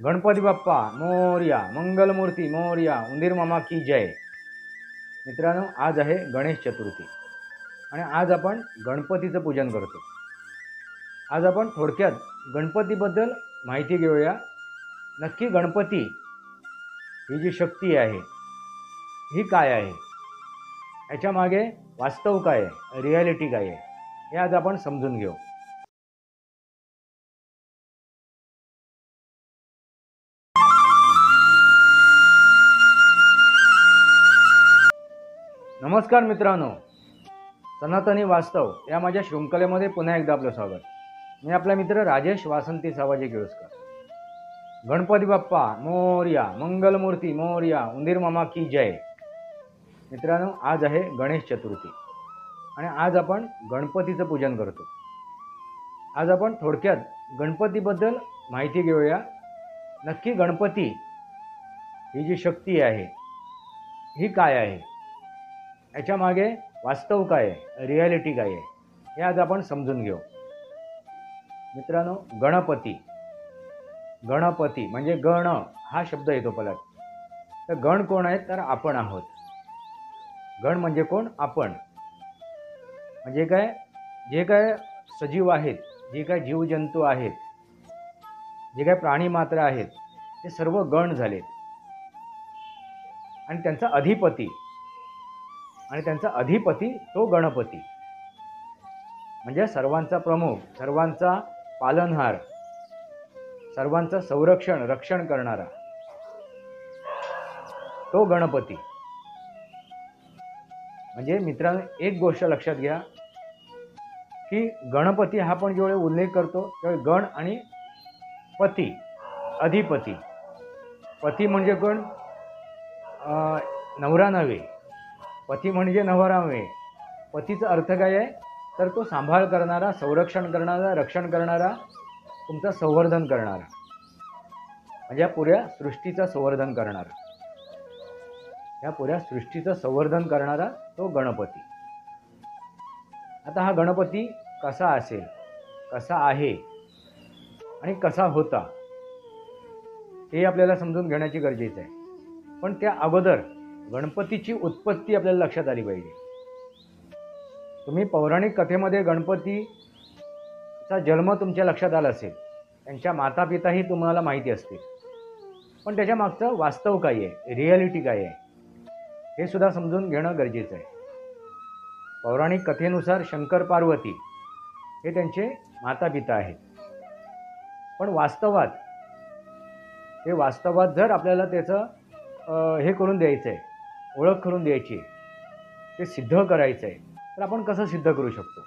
गणपती बाप्पा मोरया, मंगलमूर्ती मोरया, उंदीर मामा की जय. मित्रांनो, आज आहे गणेश चतुर्थी आणि आज आपण गणपतीचं पूजन करतो. आज आपण थोडक्यात गणपतीबद्दल माहिती घेऊया. नक्की गणपती ही जी शक्ती आहे ही काय आहे, याच्या मागे वास्तव काय आहे, रियालिटी काय आहे, हे आज आपण समजून घेऊ. नमस्कार मित्रांनो, सनातनी वास्तव या माझ्या शृंखलेमध्ये पुन्हा एकदा आपलं स्वागत. मी आपला मित्र राजेश वासंती सावाजी केळुसकर. गणपती बाप्पा मोरया, मंगलमूर्ती मोरया, उंदीर मामा की जय. मित्रांनो, आज आहे गणेश चतुर्थी आणि आज आपण गणपतीचं पूजन करतो. आज आपण थोडक्यात गणपतीबद्दल माहिती घेऊया. नक्की गणपती ही जी शक्ती आहे ही काय आहे, याच्या मागे वास्तव काय आहे, रियालिटी काय आहे, हे आज आपण समजून घेऊ. मित्रांनो, गणपती गणपती म्हणजे गण हा शब्द येतो पलट. तर गण कोण आहेत, तर आपण आहोत. गण म्हणजे कोण, आपण. म्हणजे काय, जे काय सजीव आहेत, जे काय जीवजंतू आहेत, जे काय प्राणी मात्र आहेत, ते सर्व गण झालेत. आणि त्यांचा अधिपती तो गणपती म्हणजे सर्वांचा प्रमुख, सर्वांचा पालनहार, सर्वांचं रक्षण करणारा तो गणपती. म्हणजे मित्रांनो, एक गोष्ट लक्षात घ्या की गणपती हा आपण जेवढे उल्लेख करतो तेवढे गण आणि पती, अधिपती. पती म्हणजे कोण, नवरा नव्हे. पती म्हणजे नवरा नव्हे. पतीचा अर्थ काय आहे, तर तो सांभाळ करणारा, संरक्षण करणारा, रक्षण करणारा, तुमचं संवर्धन करणारा, म्हणजे या पुऱ्या सृष्टीचं संवर्धन करणारा, या पुऱ्या सृष्टीचं संवर्धन करणारा तो गणपती. आता हा गणपती कसा असेल, कसा आहे आणि कसा होता, हे आपल्याला समजून घेण्याची गरजेचं आहे. पण त्या अगोदर गणपतीची उत्पत्ती आपल्याला लक्षात आली पाहिजे. तुम्ही पौराणिक कथेमध्ये गणपतीचा जन्म तुमच्या लक्षात आला असेल, त्यांच्या मातापिताही तुम्हाला माहिती असतील. पण त्याच्या मागचं वास्तव काय आहे, रियालिटी काय आहे, हे सुद्धा समजून घेणं गरजेचं आहे. पौराणिक कथेनुसार शंकर पार्वती हे त्यांचे मातापिता आहेत. पण वास्तवात जर आपल्याला त्याचं हे करून द्यायचं आहे, ओळख करून द्यायची, ते सिद्ध करायचं आहे, तर आपण कसं सिद्ध करू शकतो?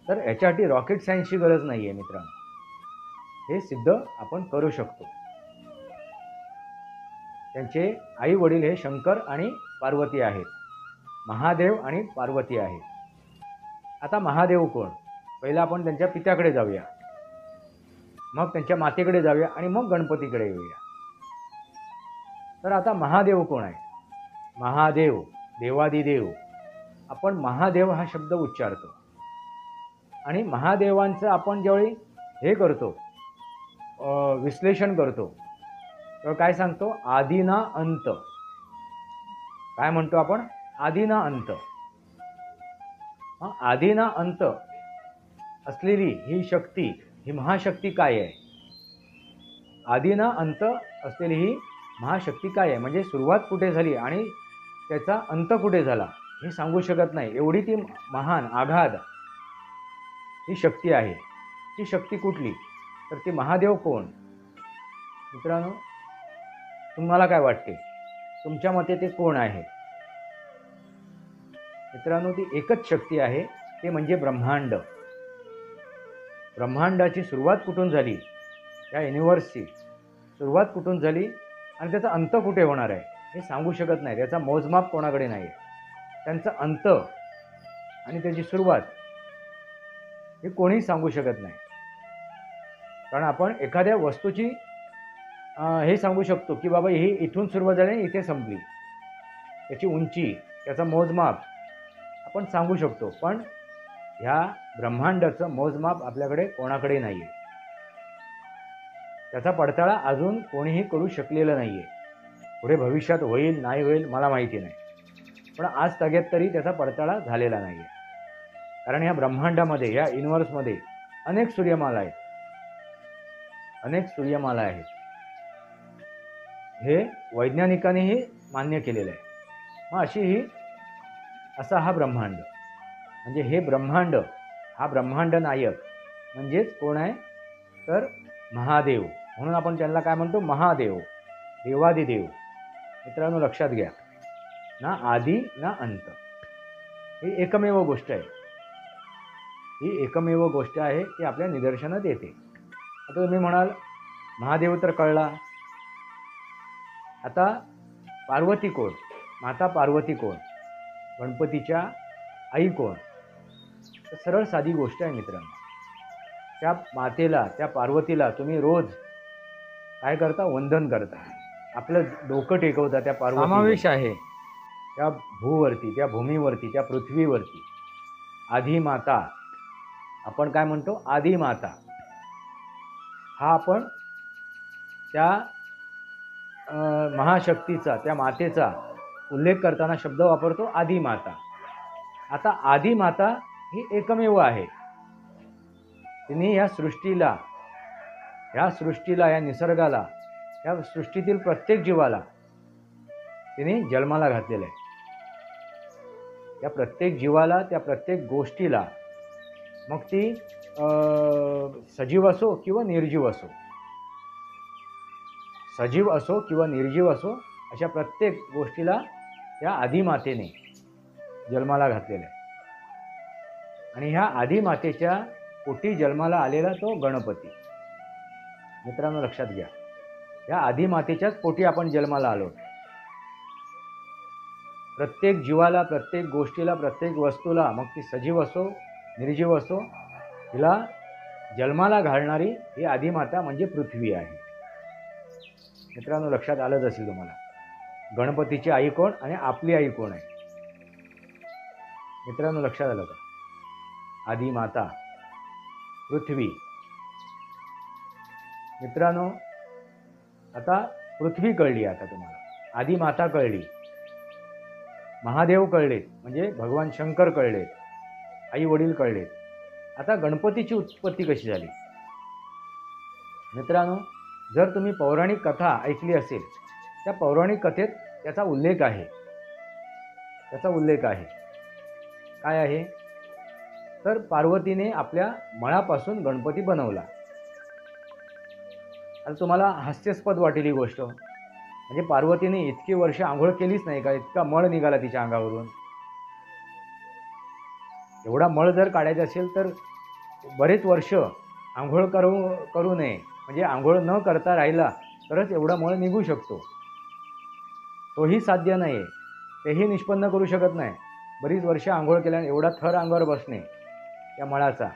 तर याच्यासाठी रॉकेट सायन्सची गरज नाही आहे मित्रांनो. हे सिद्ध आपण करू शकतो. त्यांचे आई वडील हे शंकर आणि पार्वती आहेत, महादेव आणि पार्वती आहेत. आता महादेव कोण, पहिला आपण त्यांच्या पित्याकडे जाऊया, मग त्यांच्या मातेकडे जाऊया आणि मग गणपतीकडे येऊया. तर आता महादेव कोण आहे? महादेव, देवादिदेव. आपण महादेव हा शब्द उच्चारतो आणि महादेवांचं आपण ज्यावेळी हे करतो, विश्लेषण करतो, तेव्हा काय सांगतो, आदी ना अंत. काय म्हणतो आपण, आदी ना अंत. आदी ना अंत असलेली ही शक्ती, ही महाशक्ती काय आहे? आदी ना अंत असलेली ही महाशक्ती काय आहे, म्हणजे सुरुवात कुठे झाली आणि त्याचा अंत कुठे झाला हे सांगू शकत नाही, एवढी ती महान आघाद ही शक्ती आहे. ती शक्ती कुठली, तर ती महादेव कोण? मित्रांनो, तुम्हाला काय वाटते, तुमच्या मते ते कोण आहे? मित्रांनो, ती एकच शक्ती आहे, ते म्हणजे ब्रह्मांड. ब्रह्मांडाची सुरुवात कुठून झाली, या युनिव्हर्सची सुरुवात कुठून झाली आणि त्याचा अंत कुठे होणार आहे हे सांगू शकत नाही. त्याचा मोजमाप कोणाकडे नाही आहे. त्यांचा अंत आणि त्याची सुरुवात हे कोणीही सांगू शकत नाही. कारण आपण एखाद्या वस्तूची हे सांगू शकतो की बाबा ही इथून सुरुवात झाली आणि इथे संपली, त्याची उंची, त्याचा मोजमाप आपण सांगू शकतो. पण ह्या ब्रह्मांडाचं मोजमाप आपल्याकडे कोणाकडे नाही आहे. त्याचा पडताळा अजून कोणीही करू शकलेलं नाही आहे. पुढे भविष्यात होईल नाही होईल मला माहिती नाही, पण आज तग्यात तरी त्याचा पडताळा झालेला नाही आहे. कारण या ब्रह्मांडामध्ये, या युनिव्हर्समध्ये अनेक सूर्यमाला आहेत, अनेक सूर्यमाला आहेत. हे वैज्ञानिकांनीही मान्य केलेलं आहे. मग असा हा ब्रह्मांड, म्हणजे हे ब्रह्मांड, हा ब्रह्मांड नायक म्हणजेच कोण आहे तर महादेव. म्हणून आपण त्यांना काय म्हणतो, महादेव, देवादिदेव. मित्रांनो लक्षात घ्या, ना आदी ना अंत. ही एकमेव गोष्ट आहे, ही एकमेव गोष्ट आहे की आपल्या निदर्शनात येते. आता तुम्ही म्हणाल महादेव तर कळला, आता पार्वती कोण, माता पार्वती कोण, गणपतीच्या आई कोण? तर सरळ साधी गोष्ट आहे मित्रांनो. त्या मातेला, त्या पार्वतीला तुम्ही रोज काय करता, वंदन करता, आपलं डोकं टेकवता त्या पार्वती. समावेश आहे त्या भूवरती, त्या भूमीवरती, त्या पृथ्वीवरती. आधी माता, आपण काय म्हणतो आधी माता. हा आपण त्या महाशक्तीचा, त्या मातेचा उल्लेख करताना शब्द वापरतो आधी माता. आता आधी माता ही एकमेव आहे. तिने या सृष्टीला, या निसर्गाला, या सृष्टीतील प्रत्येक जीवाला तिने जन्माला घातलेलं आहे. या प्रत्येक जीवाला, त्या प्रत्येक गोष्टीला, मग ती सजीव असो किंवा निर्जीव असो, सजीव असो किंवा निर्जीव असो, अशा प्रत्येक गोष्टीला या आदिमातेने जन्माला घातलेलं आहे. आणि ह्या आदिमातेच्या पोटी जन्माला आलेला तो गणपती. मित्रांनो लक्षात घ्या, या आदिमातेच्याच पोटी आपण जन्माला आलो. प्रत्येक जीवाला, प्रत्येक गोष्टीला, प्रत्येक वस्तूला, मग ती सजीव असो निर्जीव असो, तिला जन्माला घालणारी ही आदिमाता म्हणजे पृथ्वी आहे. मित्रांनो लक्षात आलंच असेल तुम्हाला, गणपतीची आई कोण आणि आपली आई कोण आहे. मित्रांनो लक्षात आलं का? आदिमाता पृथ्वी. मित्रांनो आता पृथ्वी कळली, आता तुम्हाला आदिमाता कळली, महादेव कळले, म्हणजे भगवान शंकर कळले, आई वडील कळले. आता गणपतीची उत्पत्ती कशी झाली? मित्रांनो जर तुम्ही पौराणिक कथा ऐकली असेल, त्या पौराणिक कथेत त्याचा उल्लेख आहे. काय आहे तर पार्वतीने आपल्या मळापासून गणपती बनवला. आता तुम्हाला हास्यास्पद वाटेल ही गोष्ट, म्हणजे पार्वतीने इतकी वर्ष आंघोळ केलीच नाही का, इतका मळ निघाला तिच्या अंगावरून. एवढा मळ जर काढायचा असेल तर बरेच वर्ष आंघोळ करू नये, म्हणजे आंघोळ न करता राहिला तरच एवढा मळ निघू शकतो. तोही साध्य नाही आहे, तेही निष्पन्न करू शकत नाही. बरीच वर्ष आंघोळ केल्याने एवढा थर अंगावर बसणे त्या मळाचा,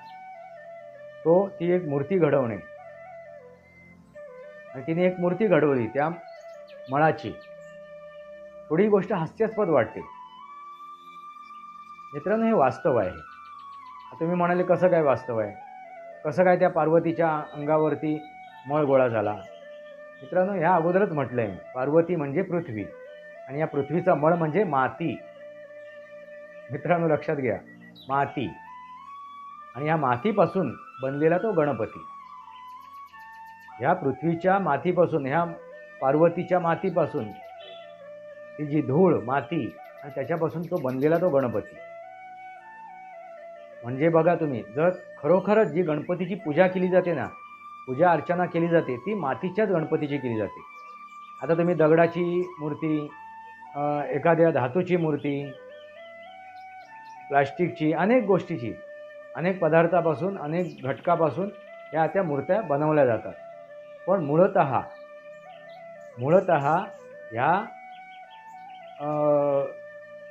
ती एक मूर्ती घडवणे. आणि तिने एक मूर्ती घडवली त्या मळाची. थोडी गोष्ट हास्यास्पद वाटते. मित्रांनो हे वास्तव आहे. तुम्ही म्हणाले कसं काय वास्तव आहे, कसं काय त्या पार्वतीच्या अंगावरती मळ गोळा झाला? मित्रांनो ह्या अगोदरच म्हटलं आहे, पार्वती म्हणजे पृथ्वी आणि या पृथ्वीचा मळ म्हणजे माती. मित्रांनो लक्षात घ्या, माती. आणि या मातीपासून बनलेला तो गणपती. ह्या पृथ्वीच्या मातीपासून, ह्या पार्वतीच्या मातीपासून, ती जी धूळ माती आणि त्याच्यापासून तो बनलेला तो गणपती. म्हणजे बघा तुम्ही, जर खरोखरच जी गणपतीची पूजा केली जाते ना, पूजा अर्चना केली जाते, ती मातीच्याच गणपतीची केली जाते. आता तुम्ही दगडाची मूर्ती, एखाद्या धातूची मूर्ती, प्लास्टिकची, अनेक गोष्टीची, अनेक पदार्थापासून, अनेक घटकापासून त्या मूर्त्या बनवल्या जातात. पण मूळतः ह्या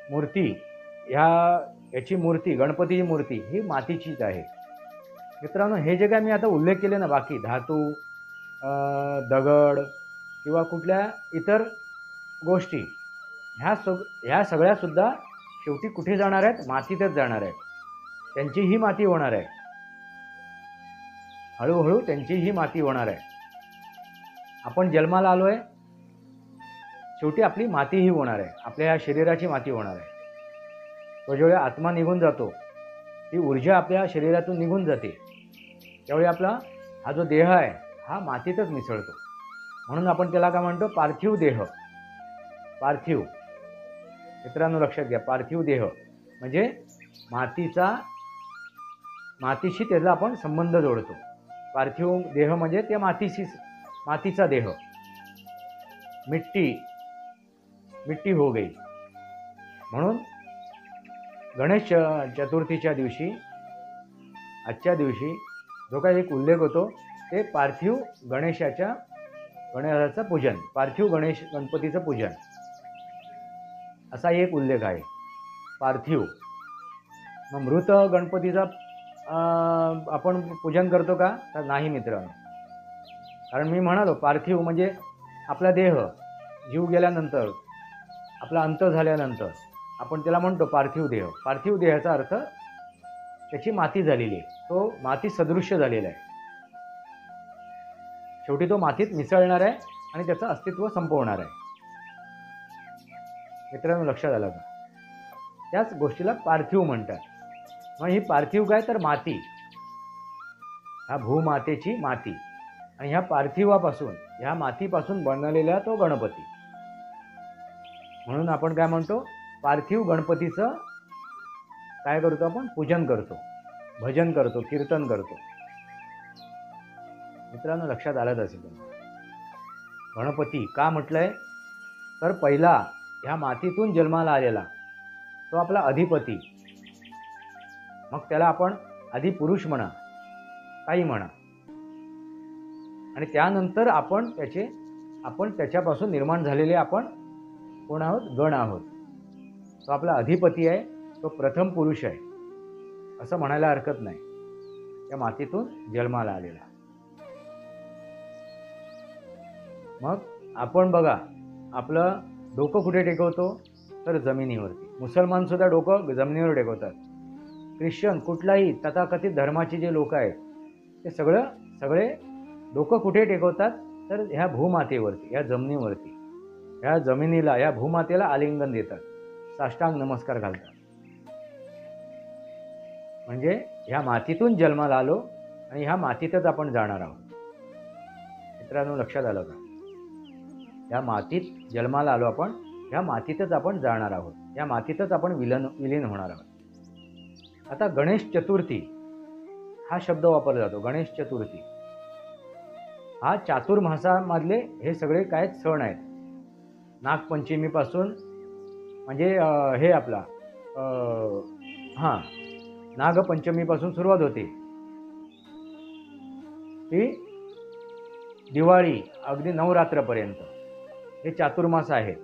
मूर्ती, याची मूर्ती, गणपतीची मूर्ती ही मातीचीच आहे. मित्रांनो हे जे काय मी आता उल्लेख केले ना, बाकी धातू, दगड किंवा कुठल्या इतर गोष्टी, ह्या सगळ्यासुद्धा शेवटी कुठे जाणार आहेत? मातीतच जाणार आहेत. त्यांची ही माती होणार आहे, हळूहळू त्यांची ही माती होणार आहे. आपण जन्माला आलोय, शेवटी आपली माती ही होणार आहे, आपल्या ह्या शरीराची माती होणार आहे. तो ज्यावेळी आत्मा निघून जातो, ती ऊर्जा आपल्या शरीरातून निघून जाते, त्यावेळी आपला हा जो देह आहे हा मातीतच मिसळतो. म्हणून आपण त्याला काय म्हणतो, पार्थिव देह. पार्थिव मित्रांनो लक्षात घ्या, पार्थिव देह म्हणजे मातीशी त्याचा आपण संबंध जोडतो. पार्थिव देह म्हणजे त्या मातीचा देह. मिट्टी हो गई. म्हणून गणेश चतुर्थीच्या दिवशी, आजच्या दिवशी जो काही एक उल्लेख होतो ते पार्थिव गणेशाचं पूजन, पार्थिव गणपतीचं पूजन असा एक उल्लेख आहे. पार्थिव. मग मृत गणपतीचा आपण पूजन करतो का, तर नाही मित्रांनो. कारण मी म्हणालो पार्थिव म्हणजे आपला देह जीव गेल्यानंतर, आपला अंत झाल्यानंतर आपण त्याला म्हणतो पार्थिव देह. पार्थिव देहाचा अर्थ त्याची माती झालेली आहे, तो माती सदृश्य झालेला आहे. शेवटी तो मातीत मिसळणार आहे आणि त्याचं अस्तित्व संपवणार आहे. मित्रांनो लक्षात आलं का? त्याच गोष्टीला पार्थिव म्हणतात. मग ही पार्थिव काय, तर माती, ह्या भूमातेची माती. आणि ह्या पार्थिवापासून, ह्या मातीपासून बनलेला तो गणपती. म्हणून आपण काय म्हणतो, पार्थिव गणपतीचं काय करतो, आपण पूजन करतो, भजन करतो, कीर्तन करतो. मित्रांनो लक्षात आलंच असेल. गणपती का म्हटलंय, तर पहिला ह्या मातीतून जन्माला आलेला तो आपला अधिपती. मग त्याला आपण आदिपुरुष म्हणा, काही म्हणा. आणि त्यानंतर आपण त्याच्यापासून निर्माण झालेले आपण कोण आहोत, गण आहोत. तो आपला अधिपती आहे, तो प्रथम पुरुष आहे असं म्हणायला हरकत नाही. त्या मातीतून जन्माला आलेला. मग आपण बघा, आपलं डोकं कुठे टेकवतो, तर जमिनीवरती. मुसलमान सुद्धा डोकं जमिनीवर टेकवतात. ख्रिश्चन, कुठलाही तथाकथित धर्माचे जे लोक आहेत ते सगळे डोकं कुठे टेकवतात, तर ह्या भूमातेवरती, ह्या जमिनीवरती. ह्या जमिनीला, ह्या भूमातेला आलिंगन देतात, साष्टांग नमस्कार घालतात. म्हणजे ह्या मातीतून जन्माला आलो आणि ह्या मातीतच आपण जाणार आहोत. मित्रांनो लक्षात आलं का? ह्या मातीत जन्माला आलो आपण, ह्या मातीतच आपण जाणार आहोत, ह्या मातीतच आपण विलीन होणार आहोत. आता गणेश चतुर्थी हा शब्द वापरला जातो. गणेश चतुर्थी हा चातुर्मासामधले हे सगळे काय सण आहेत. नागपंचमीपासून म्हणजे हे आपला नागपंचमीपासून सुरुवात होते, ती दिवाळी अगदी नवरात्रपर्यंत हे चातुर्मास आहेत.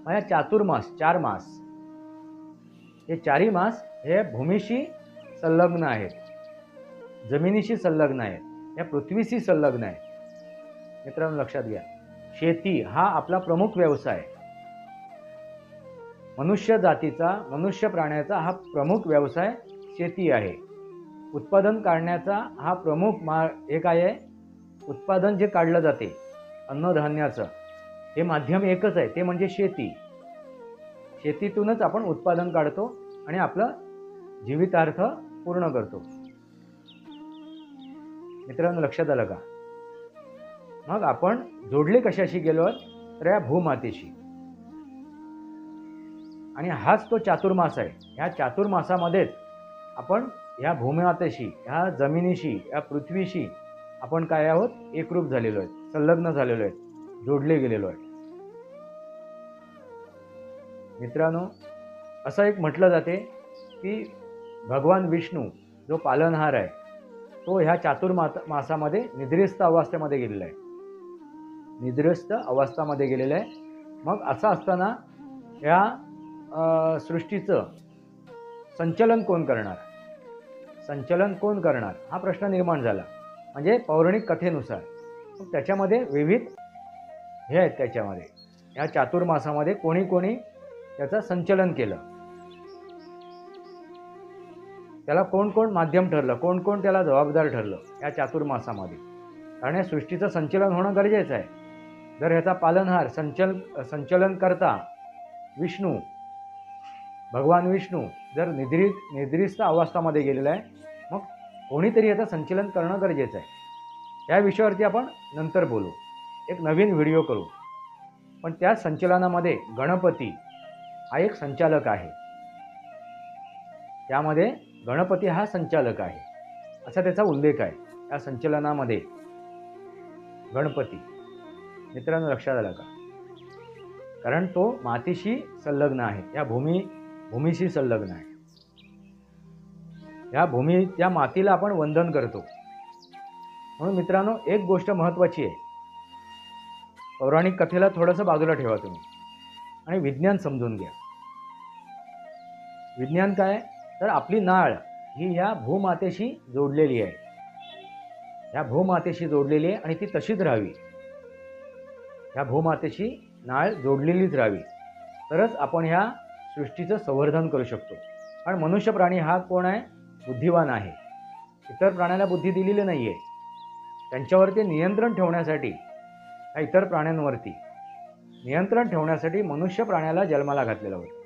या चातुर्मास, 4 मास, हे 4ही मास हे भूमीशी संलग्न आहेत, जमिनीशी संलग्न आहेत, या पृथ्वीशी संलग्न आहेत. मित्रांनो लक्षात घ्या, शेती हा आपला प्रमुख व्यवसाय. मनुष्य प्राण्याचा हा प्रमुख व्यवसाय शेती आहे. उत्पादन काढण्याचा हा प्रमुख हे काय आहे, उत्पादन जे काढलं जाते अन्नधान्याचं, हे माध्यम एकच आहे, ते म्हणजे शेती. शेतीतूनच आपण उत्पादन काढतो आणि आपलं जीवितार्थ पूर्ण करतो. मित्रांनो लक्षात आलं का? मग आपण जोडले कशाशी गेलो, तर या भूमातेशी. आणि हाच तो चातुर्मास आहे. ह्या चातुर्मासामध्येच आपण ह्या भूमातेशी, ह्या जमिनीशी, या पृथ्वीशी आपण काय आहोत, एकरूप झालेलो आहे, संलग्न झालेलो आहे, जोडले गेलेलो आहे. मित्रांनो असं एक म्हटलं जाते की भगवान विष्णू जो पालनहार आहे तो ह्या चातुर्मासामध्ये निद्रिस्त अवस्थेमध्ये गेलेला आहे, निद्रिस्त अवस्थामध्ये गेलेला आहे. मग असं असताना ह्या सृष्टीचं संचलन कोण करणार, संचलन कोण करणार हा प्रश्न निर्माण झाला. म्हणजे पौराणिक कथेनुसार मग त्याच्यामध्ये विविध हे आहेत, त्याच्यामध्ये ह्या चातुर्मासामध्ये कोणी कोणी त्याचं संचलन केलं, त्याला कोण कोण माध्यम ठरलं, कोण कोण त्याला जबाबदार ठरलं या चातुर्मासामध्ये, कारण या सृष्टीचं संचलन होणं गरजेचं आहे. जर ह्याचा पालनहार संचलन करता विष्णू, भगवान विष्णू जर निद्रिस्त अवस्थामध्ये गेलेला आहे, मग कोणीतरी याचं संचलन करणं गरजेचं आहे. या विषयावरती आपण नंतर बोलू, एक नवीन व्हिडिओ करू. पण त्या संचलनामध्ये गणपती हा एक संचालक आहे. त्यामध्ये गणपती हा संचालक आहे असा त्याचा उल्लेख आहे. या संचलनामध्ये गणपती मित्रांनो लक्षात आलं का? कारण तो मातीशी संलग्न आहे, या भूमीशी संलग्न आहे. त्या मातीला आपण वंदन करतो. म्हणून मित्रांनो एक गोष्ट महत्त्वाची आहे, पौराणिक कथेला थोडंसं बाजूला ठेवा तुम्ही आणि विज्ञान समजून घ्या. विज्ञान काय? तर आपली नाळ ही ह्या भूमातेशी जोडलेली आहे. ह्या भूमातेशी जोडलेली आहे आणि ती तशीच राहावी. ह्या भूमातेशी नाळ जोडलेलीच राहावी, तरच आपण ह्या सृष्टीचं संवर्धन करू शकतो. कारण मनुष्य प्राणी हा कोण आहे? बुद्धिवान आहे. इतर प्राण्याला बुद्धी दिलेली नाही आहे. त्यांच्यावरती नियंत्रण ठेवण्यासाठी, ह्या इतर प्राण्यांवरती नियंत्रण ठेवण्यासाठी मनुष्य प्राण्याला जन्माला घातलेला होता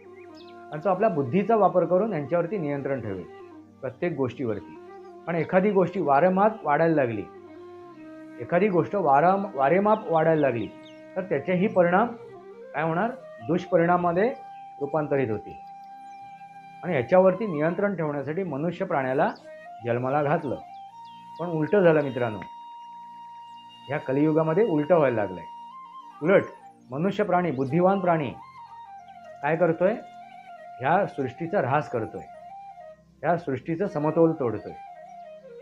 आणि तो आपल्या बुद्धीचा वापर करून यांच्यावरती नियंत्रण ठेवेल प्रत्येक गोष्टीवरती. पण एखादी गोष्ट वारेमाप वाढायला लागली तर त्याचेही परिणाम काय होणार? दुष्परिणामामध्ये रूपांतरित होतील. आणि ह्याच्यावरती नियंत्रण ठेवण्यासाठी मनुष्य प्राण्याला जन्माला घातलं. पण उलटं झालं मित्रांनो, ह्या कलियुगामध्ये उलटं व्हायला लागलं आहे. उलट मनुष्य प्राणी, बुद्धिवान प्राणी काय करतोय? ह्या सृष्टीचा ऱ्हास करतोय, ह्या सृष्टीचं समतोल तोडतोय.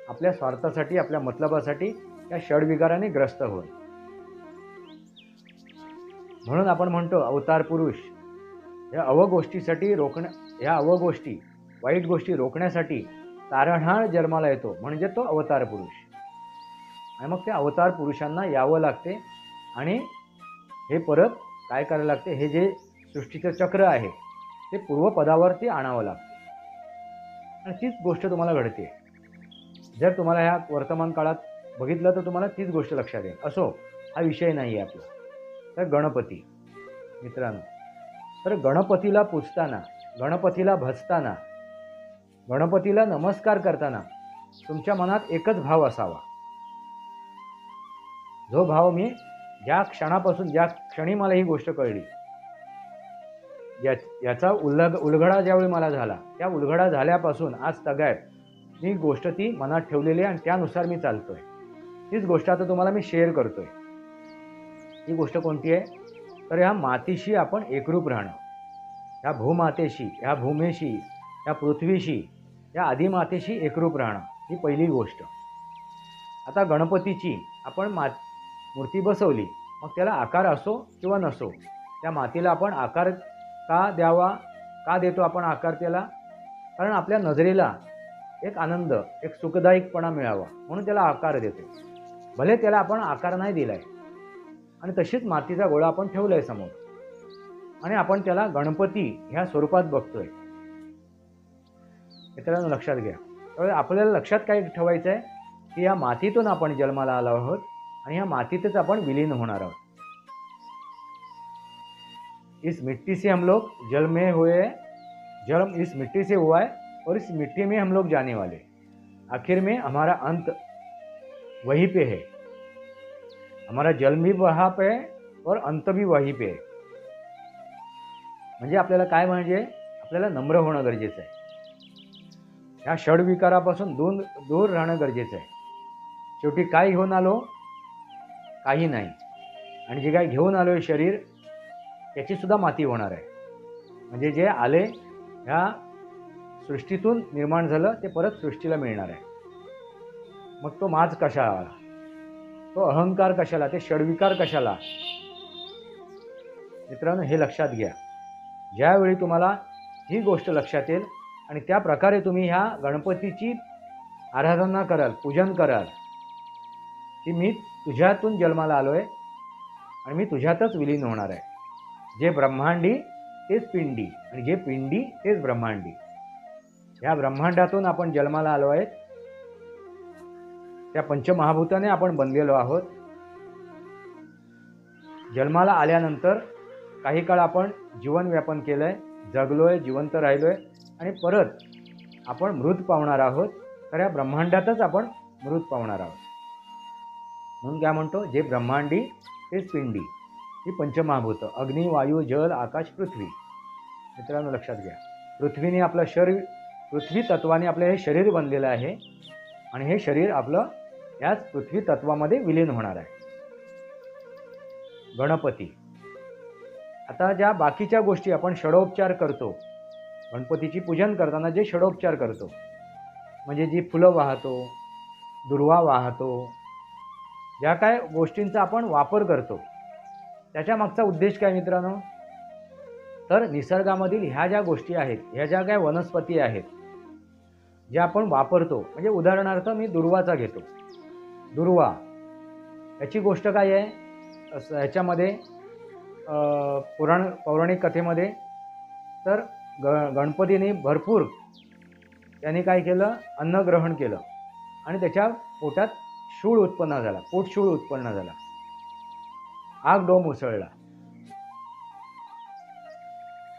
आपल्या स्वार्थासाठी, आपल्या मतलबासाठी या षडविकाराने ग्रस्त होय. म्हणून आपण म्हणतो अवतार पुरुष या अवगोष्टी वाईट गोष्टी रोखण्यासाठी तारणहार जन्माला येतो, म्हणजे तो अवतार पुरुष. आणि मग त्या अवतार पुरुषांना यावं लागते आणि हे परत काय करायला लागते? हे जे सृष्टीचं चक्र आहे ते पूर्वपदावरती आणावं लागते. आणि तीच गोष्ट तुम्हाला घडते. जर तुम्हाला ह्या वर्तमान काळात बघितलं तर तुम्हाला तीच गोष्ट लक्षात येईल. असो, हा विषय नाही आहे आपला. तर गणपती मित्रांनो, तर गणपतीला पूजताना, गणपतीला भजताना, गणपतीला नमस्कार करताना तुमच्या मनात एकच भाव असावा, जो भाव मी ज्या क्षणी मला ही गोष्ट कळली, याचा उलगडा ज्यावेळी मला झाला, त्या उलगडा झाल्यापासून आज तगायत मी गोष्ट ती मनात ठेवलेली आहे आणि त्यानुसार मी चालतोय. तीच गोष्ट आता तुम्हाला मी शेअर करतोय. ही गोष्ट कोणती आहे? तर ह्या मातीशी आपण एकरूप राहणं, ह्या भूमातेशी, ह्या भूमीशी, ह्या पृथ्वीशी, या आदिमातेशी एकरूप राहणं, ही पहिली गोष्ट. आता गणपतीची आपण मूर्ती बसवली, मग त्याला आकार असो किंवा नसो, त्या मातीला आपण आकार का द्यावा? का देतो आपण आकार त्याला? कारण आपल्या नजरेला एक आनंद, एक सुखदायकपणा मिळावा म्हणून त्याला आकार देतो. भले त्याला आपण आकार नाही दिलाय आणि तशीच मातीचा गोळा आपण ठेवलाय समोर आणि आपण त्याला गणपती ह्या स्वरूपात बघतोय. मित्रांनो लक्षात घ्या. त्यामुळे आपल्याला लक्षात काय ठेवायचं आहे की या मातीतून आपण जन्माला आलो आहोत आणि ह्या मातीतच आपण विलीन होणार आहोत. इस मिट्टी से हम लोग जल में हुए, जन्म इस मिट्टी से हुआ है और इस मिट्टी में हम लोग जाने वाले. आखिर में हमारा अंत वहीं पे है. हमारा जन्म भी वहाँ पे है और अंत भी वहीं पे है. म्हणजे आपल्याला काय म्हणजे आपल्याला नम्र होणं गरजेचं आहे. ह्या षडविकारापासून दूर राहणं गरजेचं आहे. शेवटी काय घेऊन आलो? काही नाही. आणि जे काय घेऊन आलोय शरीर, त्याची सुद्धा माती होणार आहे. म्हणजे जे आले ह्या सृष्टीतून निर्माण झालं ते परत सृष्टीला मिळणार आहे. मग तो माज कशाला, तो अहंकार कशाला, ते षडविकार कशाला? मित्रांनो हे लक्षात घ्या. ज्यावेळी तुम्हाला ही गोष्ट लक्षात येईल आणि त्या प्रकारे तुम्ही ह्या गणपतीची आराधना कराल, पूजन कराल की मी तुझ्यातून जन्माला आलोय आणि मी तुझ्यातच विलीन होणार आहे. जे ब्रह्मांडी तेच पिंडी आणि जे पिंडी तेच ब्रह्मांडी. ह्या ब्रह्मांडातून आपण जन्माला आलो आहे त्या पंचमहाभूताने आपण बनलेलो आहोत. जन्माला आल्यानंतर काही काळ आपण जीवन व्यापन केलंय, जगलोय, जिवंत राहिलोय आणि परत आपण मृत पावणार आहोत. तर या ब्रह्मांडातच आपण मृत पावणार आहोत. म्हणून काय म्हणतो, जे ब्रह्मांडी तेच पिंडी. ही पंचमहाभूत अग्नी, वायू, जल, आकाश, पृथ्वी. मित्रांनो लक्षात घ्या, पृथ्वीने आपलं शरीर, पृथ्वी तत्वाने आपलं हे शरीर बनलेलं आहे आणि हे शरीर आपलं याच पृथ्वी तत्वामध्ये विलीन होणार आहे. गणपती. आता ज्या बाकीच्या गोष्टी आपण षडोपचार करतो, गणपतीची पूजन करताना जे षडोपचार करतो, म्हणजे जी फुलं वाहतो, दुर्वा वाहतो, ज्या काय गोष्टींचा आपण वापर करतो, त्याच्या मागचा उद्देश काय मित्रांनो, तर निसर्गामधील ह्या ज्या गोष्टी आहेत, ह्या ज्या काय वनस्पती आहेत, ज्या आपण वापरतो, म्हणजे उदाहरणार्थ मी दुर्वाचा घेतो. दुर्वा याची गोष्ट काय आहे, ह्याच्यामध्ये पौराणिक कथेमध्ये तर गणपतीने भरपूर त्यांनी काय केलं, अन्न ग्रहण केलं आणि त्याच्या पोटात शूळ उत्पन्न झाला, पोटशूळ उत्पन्न झाला, आग डोम उसळला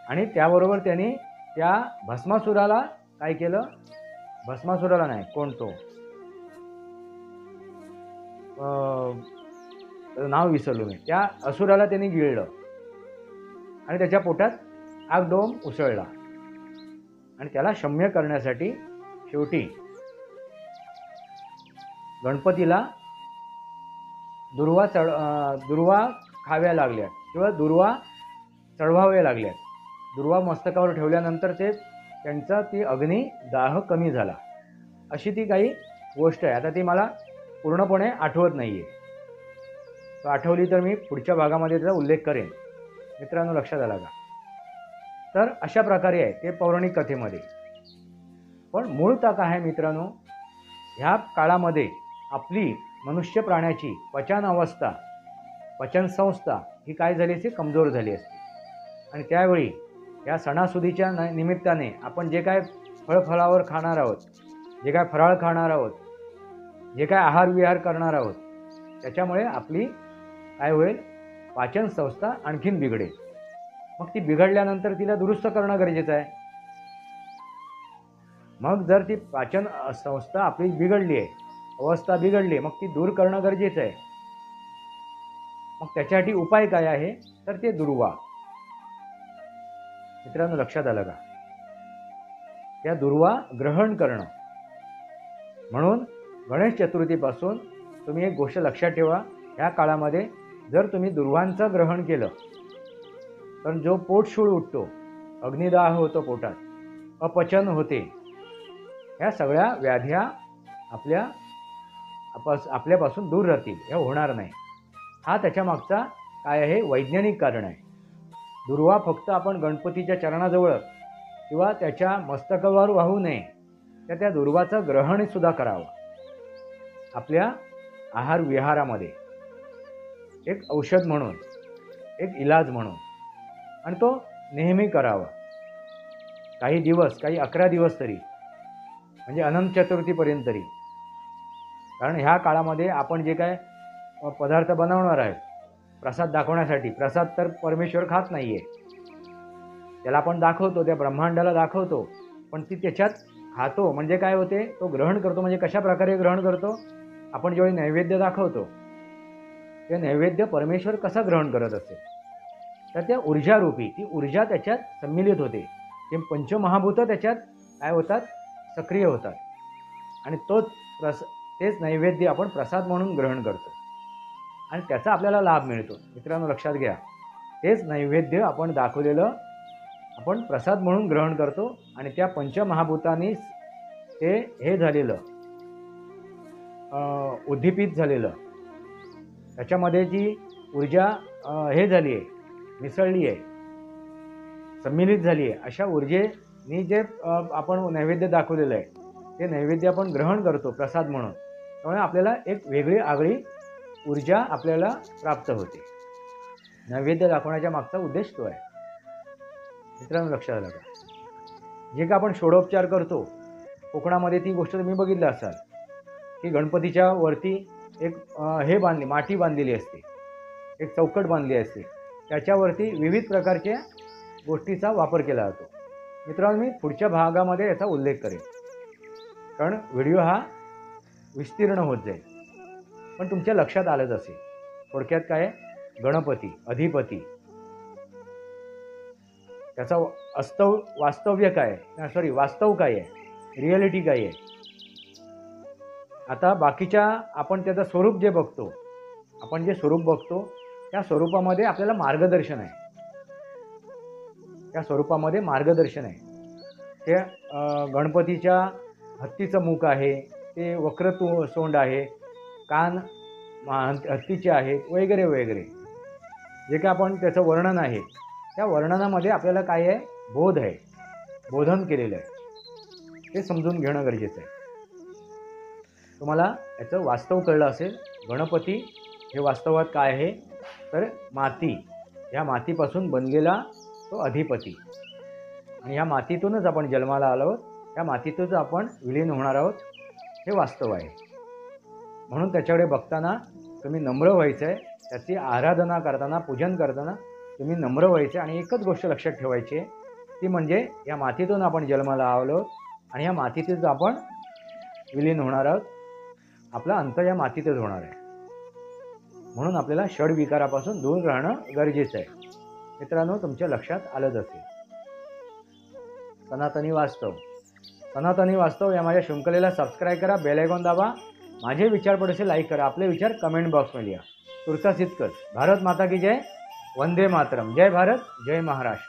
आणि त्याबरोबर त्यांनी त्या भस्मासुराला काय केलं, भस्मासुराला नाही, कोण तो नाव विसरलो मी, त्या असुराला त्यांनी गिळलं आणि त्याच्या पोटात आग डोम उसळला आणि त्याला शम्य करण्यासाठी शेवटी गणपतीला दुर्वा खाव्या लागल्या किंवा दुर्वा चढवाव्या लागल्या. दुर्वा मस्तकावर ठेवल्यानंतर त्यांचा ती अग्नी दाह कमी झाला, अशी ती काही गोष्ट आहे. आता ती मला पूर्णपणे आठवत नाही आहे, तो आठवली तर मी पुढच्या भागामध्ये त्याचा उल्लेख करेन. मित्रांनो लक्षात आला का. तर अशा प्रकारे आहे ते पौराणिक कथेमध्ये. पण मूळतः काय आहे मित्रांनो, ह्या काळामध्ये आपली मनुष्य प्राण्याची पचन अवस्था, पचन संस्था ही काय झाली असते, कमजोर झाली असते. आणि त्यावेळी या सणासुदीच्या निमित्ताने आपण जे काय फळफळावर खाणार आहोत, जे काय फराळ खाणार आहोत, जे काय आहार विहार करणार आहोत, त्याच्यामुळे आपली काय होईल, पाचन संस्था आणखीन बिघडेल. मग ती बिघडल्यानंतर तिला दुरुस्त करणं गरजेचं आहे. मग जर ती पाचन संस्था आपली बिघडली आहे, अवस्था बिघडली, मग ती दूर करणं गरजेचं आहे. मग त्याच्यासाठी उपाय काय आहे, तर ते दुर्वा. मित्रांनो लक्षात आलं का. त्या दुर्वा ग्रहण करणं. म्हणून गणेश चतुर्थीपासून तुम्ही एक गोष्ट लक्षात ठेवा, ह्या काळामध्ये जर तुम्ही दुर्वांचं ग्रहण केलं तर जो पोटशूळ उठतो, अग्निदाह होतो पोटात, अपचन होते, ह्या सगळ्या व्याध्या आपल्यापासून दूर राहतील, हे होणार नाही. हा त्याच्या मागचा काय आहे, वैज्ञानिक कारण आहे. दुर्वा फक्त आपण गणपतीच्या चरणाजवळ किंवा त्याच्या मस्तकावर वाहू नये, तर त्या दुर्वाचं ग्रहणसुद्धा करावं आपल्या आहार विहारामध्ये, एक औषध म्हणून, एक इलाज म्हणून, आणि तो नेहमी करावा. काही दिवस, काही 11 दिवस तरी, म्हणजे अनंत चतुर्थीपर्यंत तरी. कारण ह्या काळामध्ये आपण जे काय पदार्थ बनवणार आहे प्रसाद दाखवण्यासाठी, प्रसाद तर परमेश्वर खात नाही आहे, त्याला आपण दाखवतो, त्या ब्रह्मांडाला दाखवतो, पण ती त्याच्यात खातो म्हणजे काय होते, तो ग्रहण करतो. म्हणजे कशा प्रकारे ग्रहण करतो, आपण ज्यावेळी नैवेद्य दाखवतो, ते नैवेद्य परमेश्वर कसा ग्रहण करत असेल, तर त्या ऊर्जारूपी ती ऊर्जा त्याच्यात सम्मिलित होते. ते पंचमहाभूत त्याच्यात काय होतात, सक्रिय होतात आणि तेच नैवेद्य आपण प्रसाद म्हणून ग्रहण करतो आणि त्याचा आपल्याला लाभ मिळतो. मित्रांनो लक्षात घ्या, तेच नैवेद्य आपण दाखवलेलं आपण प्रसाद म्हणून ग्रहण करतो आणि त्या पंचमहाभूतांनी ते हे झालेलं, उद्दीपित झालेलं, त्याच्यामध्ये जी ऊर्जा हे झाली आहे, मिसळली आहे, सम्मिलित झाली आहे, अशा ऊर्जेनी जे आपण नैवेद्य दाखवलेलं आहे ते नैवेद्य आपण ग्रहण करतो प्रसाद म्हणून. त्यामुळे आपल्याला एक वेगळी आगळी ऊर्जा आपल्याला प्राप्त होते. नैवेद्य दाखवण्याच्या मागचा उद्देश तो आहे. मित्रांनो लक्षात आलं का. जे का आपण षोडोपचार करतो, कोकणामध्ये ती गोष्ट तुम्ही बघितलं असाल की गणपतीच्या वरती एक हे बांधली माठी बांधलेली असते, एक चौकट बांधली असते, त्याच्यावरती विविध प्रकारच्या गोष्टीचा वापर केला जातो. मित्रांनो, मी पुढच्या भागामध्ये याचा उल्लेख करेन, कारण व्हिडिओ हा विस्तीर्ण होत जाईल. पण तुमच्या लक्षात आलंच असेल. थोडक्यात काय आहे, गणपती अधिपती, त्याचा वास्तव काय आहे, रिॲलिटी काय आहे. आता बाकीच्या आपण त्याचं स्वरूप जे बघतो, त्या स्वरूपामध्ये आपल्याला मार्गदर्शन आहे. ते गणपतीच्या हत्तीचं मुख आहे, ते वक्र सोंड आहे, कान हत्तीचे आहेत, वगैरे वगैरे. जे काय आपण त्याचं वर्णन आहे, त्या वर्णनामध्ये आपल्याला काय आहे, बोधन केलेलं आहे. ते समजून घेणं गरजेचं आहे. तुम्हाला याचं वास्तव कळलं असेल. गणपती हे वास्तवात काय आहे, तर माती, ह्या मातीपासून बनलेला तो अधिपती, आणि ह्या मातीतूनच आपण जन्माला आलो आहोत, ह्या मातीतूनच आपण विलीन होणार आहोत, हे वास्तव आहे. म्हणून त्याच्याकडे बघताना तुम्ही नम्र व्हायचं आहे. त्याची आराधना करताना, पूजन करताना तुम्ही नम्र व्हायचे. आणि एकच गोष्ट लक्षात ठेवायची आहे, ती म्हणजे या मातीतून आपण जन्माला आलो आणि या मातीतच आपण विलीन होणार आहोत. आपला अंत या मातीतच होणार आहे. म्हणून आपल्याला षडविकारापासून दूर राहणं गरजेचं आहे. मित्रांनो, तुमच्या लक्षात आलंच असेल. सनातनी वास्तव या माझ्या शृंखलेला सबस्क्राईब करा, बेल आयकॉन दाबा. माझे विचार पडसे लाईक करा, आपले विचार कमेंट बॉक्समध्ये लिहा. तुर्तास इतकंच. भारत माता की जय. वंदे मातरम. जय भारत, जय महाराष्ट्र.